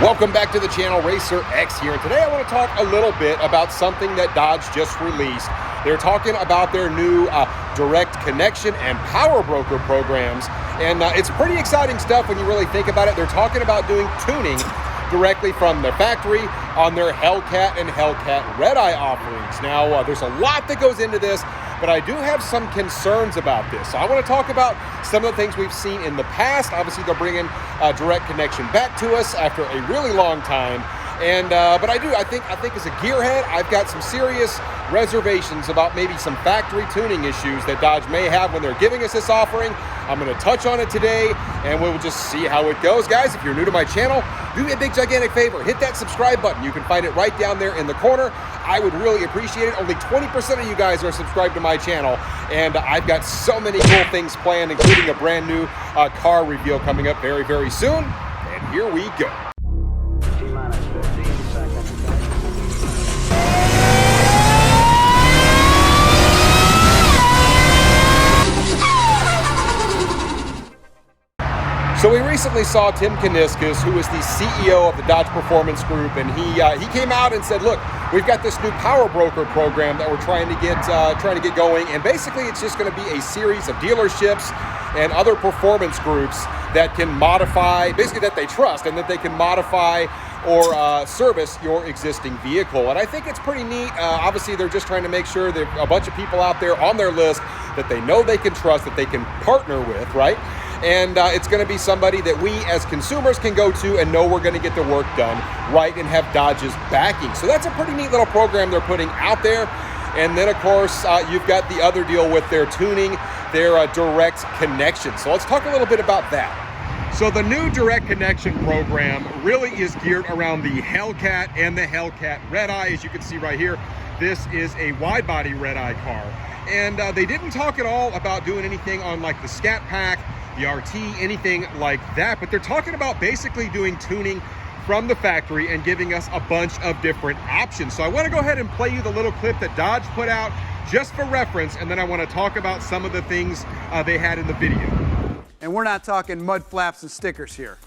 Welcome back to the channel, Racer X here. And today I want to talk a little bit about something that Dodge just released. They're talking about their new direct connection and power broker programs. And it's pretty exciting stuff when you really think about it. They're talking about doing tuning directly from their factory on their Hellcat and Hellcat Red Eye offerings. Now, there's a lot that goes into this, but I do have some concerns about this. So I want to talk about some of the things we've seen in the past. Obviously, they're bringing direct connection back to us after a really long time. And but I think as a gearhead, I've got some serious reservations about maybe some factory tuning issues that Dodge may have when they're giving us this offering. I'm going to touch on it today, and we'll just see how it goes. Guys, if you're new to my channel, do me a big, gigantic favor. Hit that subscribe button. You can find it right down there in the corner. I would really appreciate it. Only 20% of you guys are subscribed to my channel, and I've got so many cool things planned, including a brand new car reveal coming up very, very soon. And here we go. So we recently saw Tim Kuniskis, who is the CEO of the Dodge Performance Group, and he came out and said, "Look, we've got this new power broker program that we're trying to get going, and basically it's just going to be a series of dealerships and other performance groups that can modify, basically that they trust, and that they can modify or service your existing vehicle." And I think it's pretty neat. Obviously, they're just trying to make sure that a bunch of people out there on their list that they know they can trust, that they can partner with, right? And it's going to be somebody that we as consumers can go to and know we're going to get the work done right and have Dodge's backing. So that's a pretty neat little program they're putting out there. And then, of course, you've got the other deal with their tuning, their direct connection. So let's talk a little bit about that. So the new direct connection program really is geared around the Hellcat and the Hellcat Red Eye. As you can see right here, this is a wide body Red Eye car. And they didn't talk at all about doing anything on like the Scat Pack, the RT, anything like that, but they're talking about basically doing tuning from the factory and giving us a bunch of different options. So I want to go ahead and play you the little clip that Dodge put out just for reference, and then I want to talk about some of the things they had in the video. And we're not talking mud flaps and stickers here.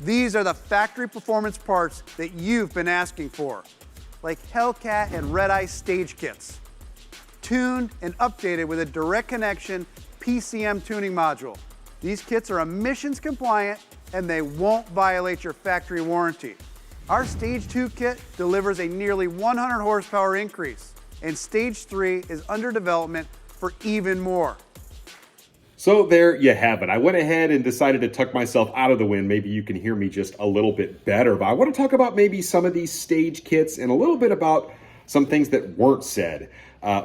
These are the factory performance parts that you've been asking for, like Hellcat and Red Eye stage kits, tuned and updated with a direct connection PCM tuning module. These kits are emissions compliant and they won't violate your factory warranty. Our Stage 2 kit delivers a nearly 100 horsepower increase, and Stage 3 is under development for even more. So there you have it. I went ahead and decided to tuck myself out of the wind. Maybe you can hear me just a little bit better, but I want to talk about maybe some of these stage kits and a little bit about some things that weren't said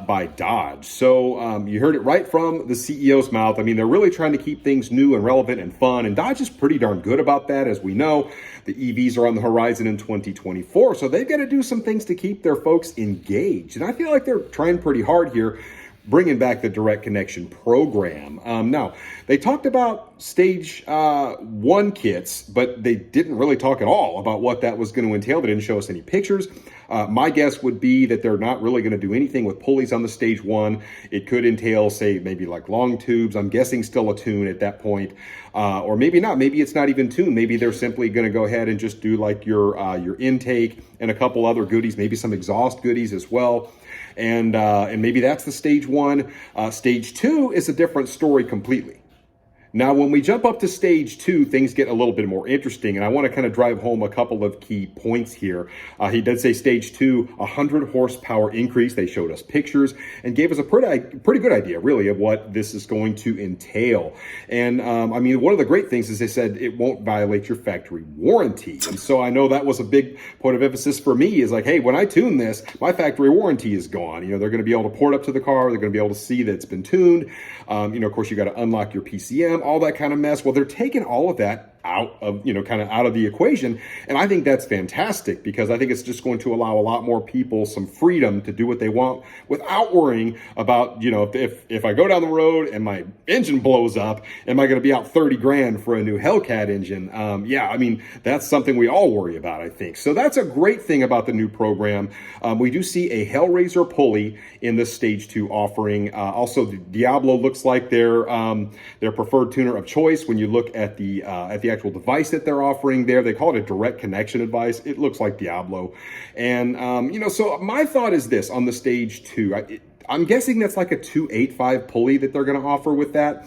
by Dodge. So you heard it right from the CEO's mouth. I mean, they're really trying to keep things new and relevant and fun, and Dodge is pretty darn good about that. As we know, the EVs are on the horizon in 2024, so they've got to do some things to keep their folks engaged. And I feel like they're trying pretty hard here, bringing back the direct connection program. Now, they talked about stage 1 kits, but they didn't really talk at all about what that was going to entail. They didn't show us any pictures. My guess would be that they're not really going to do anything with pulleys on the stage 1. It could entail, say, maybe like long tubes. I'm guessing still a tune at that point, or maybe not. Maybe it's not even tuned. Maybe they're simply going to go ahead and just do like your intake and a couple other goodies, maybe some exhaust goodies as well. And maybe that's the stage 1. Stage 2 is a different story completely. Now, when we jump up to stage 2, things get a little bit more interesting, and I want to kind of drive home a couple of key points here. He did say stage 2, 100 horsepower increase. They showed us pictures and gave us a pretty good idea, really, of what this is going to entail. And I mean, one of the great things is they said it won't violate your factory warranty. And so I know that was a big point of emphasis for me, is like, hey, when I tune this, my factory warranty is gone. You know, they're going to be able to port up to the car. They're going to be able to see that it's been tuned. You know, of course, you got to unlock your PCM, all that kind of mess. Well, they're taking all of that out of, kind of out of the equation. And I think that's fantastic, because I think it's just going to allow a lot more people some freedom to do what they want without worrying about, if I go down the road and my engine blows up, am I going to be out 30 grand for a new Hellcat engine? Yeah, I mean, that's something we all worry about, I think. So that's a great thing about the new program. We do see a Hellraiser pulley in this Stage 2 offering. Also, the Diablo looks like their preferred tuner of choice when you look at the actual device that they're offering there. They call it a direct connection device. It looks like Diablo. And, so my thought is this on the Stage 2. I'm guessing that's like a 285 pulley that they're going to offer with that.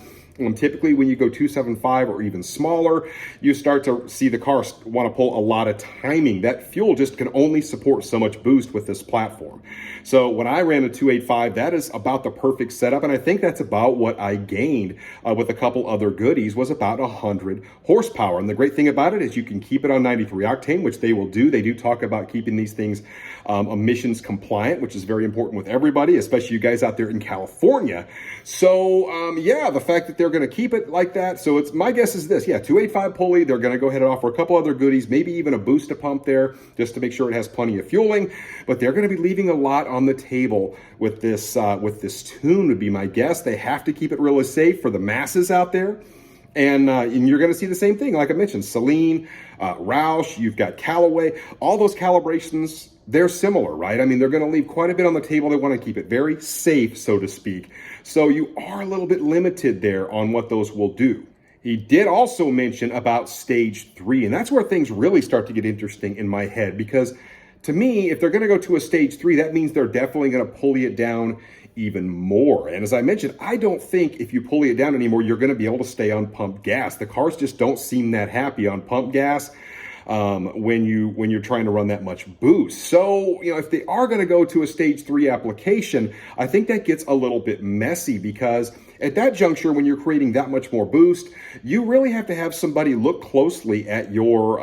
Typically, when you go 275 or even smaller, you start to see the car want to pull a lot of timing. That fuel just can only support so much boost with this platform. So when I ran a 285, that is about the perfect setup, and I think that's about what I gained with a couple other goodies, was about 100 horsepower. And the great thing about it is you can keep it on 93 octane, which they will do. They do talk about keeping these things emissions compliant, which is very important with everybody, especially you guys out there in California. So the fact that they're going to keep it like that. So it's my guess is this, 285 pulley. They're going to go ahead and offer a couple other goodies, maybe even a booster pump there just to make sure it has plenty of fueling. But they're going to be leaving a lot on the table with this tune would be my guess. They have to keep it really safe for the masses out there. And you're going to see the same thing, like I mentioned, Celine, Roush, you've got Callaway, all those calibrations, they're similar, right? I mean, they're going to leave quite a bit on the table. They want to keep it very safe, so to speak. So you are a little bit limited there on what those will do. He did also mention about Stage 3, and that's where things really start to get interesting in my head, because to me, if they're going to go to a Stage 3, that means they're definitely going to pulley it down even more. And as I mentioned, I don't think if you pulley it down anymore, you're going to be able to stay on pumped gas. The cars just don't seem that happy on pumped gas when you're trying to run that much boost. So, if they are going to go to a Stage 3 application, I think that gets a little bit messy, because at that juncture, when you're creating that much more boost, you really have to have somebody look closely at your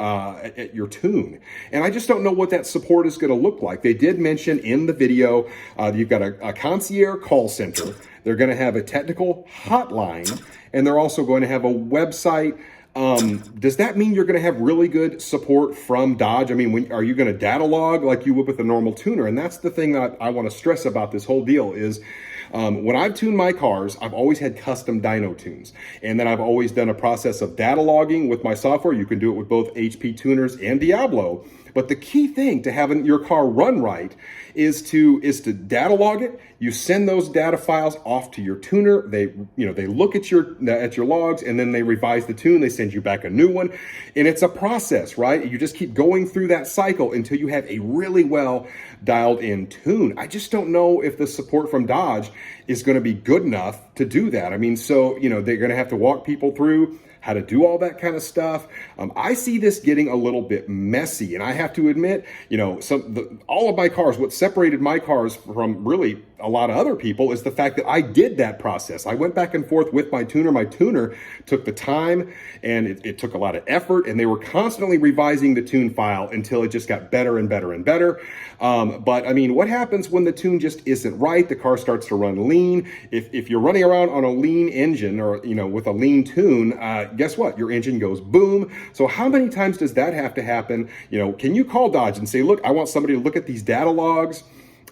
tune. And I just don't know what that support is going to look like. They did mention in the video, you've got a concierge call center. They're going to have a technical hotline, and they're also going to have a website. Does that mean you're going to have really good support from Dodge? I mean, are you going to data log like you would with a normal tuner? And that's the thing that I want to stress about this whole deal is when I've tuned my cars, I've always had custom dyno tunes. And then I've always done a process of data logging with my software. You can do it with both HP tuners and Diablo. But the key thing to having your car run right is to data log it. You send those data files off to your tuner. They look at your logs, and then they revise the tune. They send you back a new one, and it's a process, right? You just keep going through that cycle until you have a really well dialed in tune. I just don't know if the support from Dodge is going to be good enough to do that. I mean, so they're going to have to walk people through how to do all that kind of stuff. I see this getting a little bit messy, and I have to admit, all of my cars, what separated my cars from really a lot of other people is the fact that I did that process. I went back and forth with my tuner. My tuner took the time, and it took a lot of effort, and they were constantly revising the tune file until it just got better and better and better. But I mean, what happens when the tune just isn't right? The car starts to run lean. If you're running around on a lean engine or, with a lean tune, guess what? Your engine goes boom. So how many times does that have to happen? Can you call Dodge and say, look, I want somebody to look at these data logs.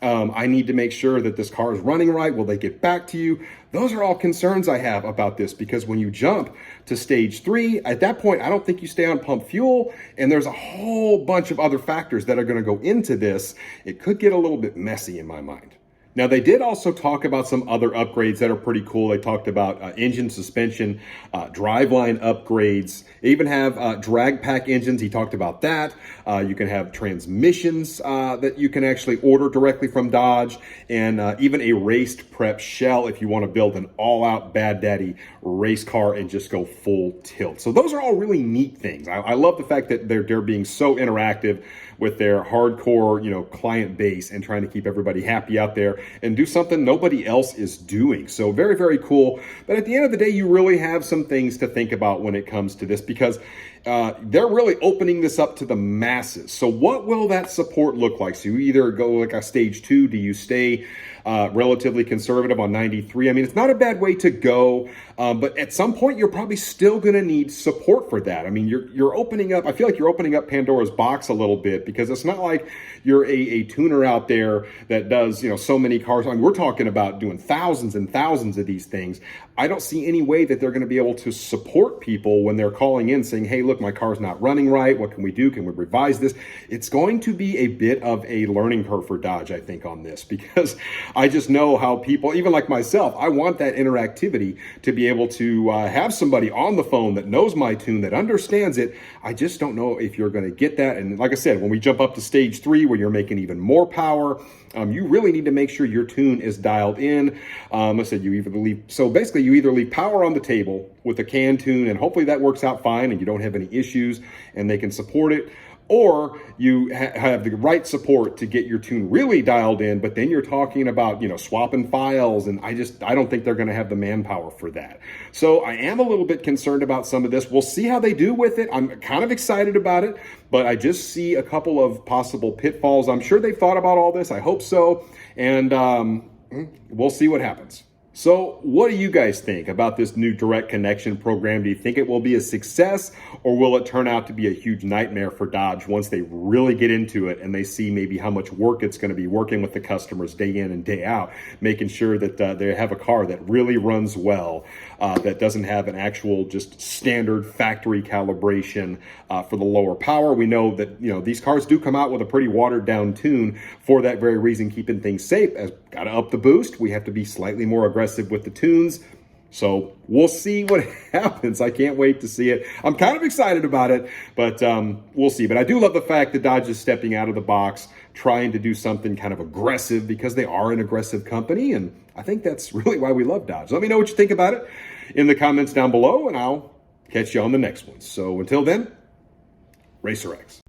I need to make sure that this car is running right. Will they get back to you? Those are all concerns I have about this, because when you jump to Stage 3, at that point, I don't think you stay on pump fuel, and there's a whole bunch of other factors that are going to go into this. It could get a little bit messy in my mind. Now, they did also talk about some other upgrades that are pretty cool. They talked about engine suspension, driveline upgrades. They even have drag pack engines. He talked about that. You can have transmissions that you can actually order directly from Dodge, and even a raced prep shell if you want to build an all-out Bad Daddy race car and just go full tilt. So those are all really neat things. I love the fact that they're being so interactive with their hardcore, client base and trying to keep everybody happy out there and do something nobody else is doing. So very, very cool. But at the end of the day, you really have some things to think about when it comes to this, because they're really opening this up to the masses. So what will that support look like? So you either go like a Stage 2, do you stay relatively conservative on 93? I mean, it's not a bad way to go, but at some point you're probably still going to need support for that. I mean, you're opening up, I feel like you're opening up Pandora's box a little bit, because it's not like you're a tuner out there that does, so many cars. I mean, we're talking about doing thousands and thousands of these things. I don't see any way that they're going to be able to support people when they're calling in saying, hey, look, my car's not running right. What can we do? Can we revise this? It's going to be a bit of a learning curve for Dodge, I think, on this, because I just know how people, even like myself, I want that interactivity to be able to have somebody on the phone that knows my tune, that understands it. I just don't know if you're going to get that. And like I said, when we jump up to stage 3, where you're making even more power, you really need to make sure your tune is dialed in. I said you either leave power on the table with a can tune, and hopefully that works out fine and you don't have any issues and they can support it, or you have the right support to get your tune really dialed in, but then you're talking about, swapping files, and I don't think they're going to have the manpower for that. So I am a little bit concerned about some of this. We'll see how they do with it. I'm kind of excited about it, but I just see a couple of possible pitfalls. I'm sure they've thought about all this. I hope so, and we'll see what happens. So what do you guys think about this new direct connection program? Do you think it will be a success, or will it turn out to be a huge nightmare for Dodge once they really get into it and they see maybe how much work it's going to be working with the customers day in and day out, making sure that they have a car that really runs well, that doesn't have an actual just standard factory calibration for the lower power? We know that these cars do come out with a pretty watered down tune for that very reason, keeping things safe. Got to up the boost. We have to be slightly more aggressive with the tunes. So we'll see what happens. I can't wait to see it. I'm kind of excited about it, but we'll see. But I do love the fact that Dodge is stepping out of the box, trying to do something kind of aggressive, because they are an aggressive company. And I think that's really why we love Dodge. Let me know what you think about it in the comments down below, and I'll catch you on the next one. So until then, Racer X.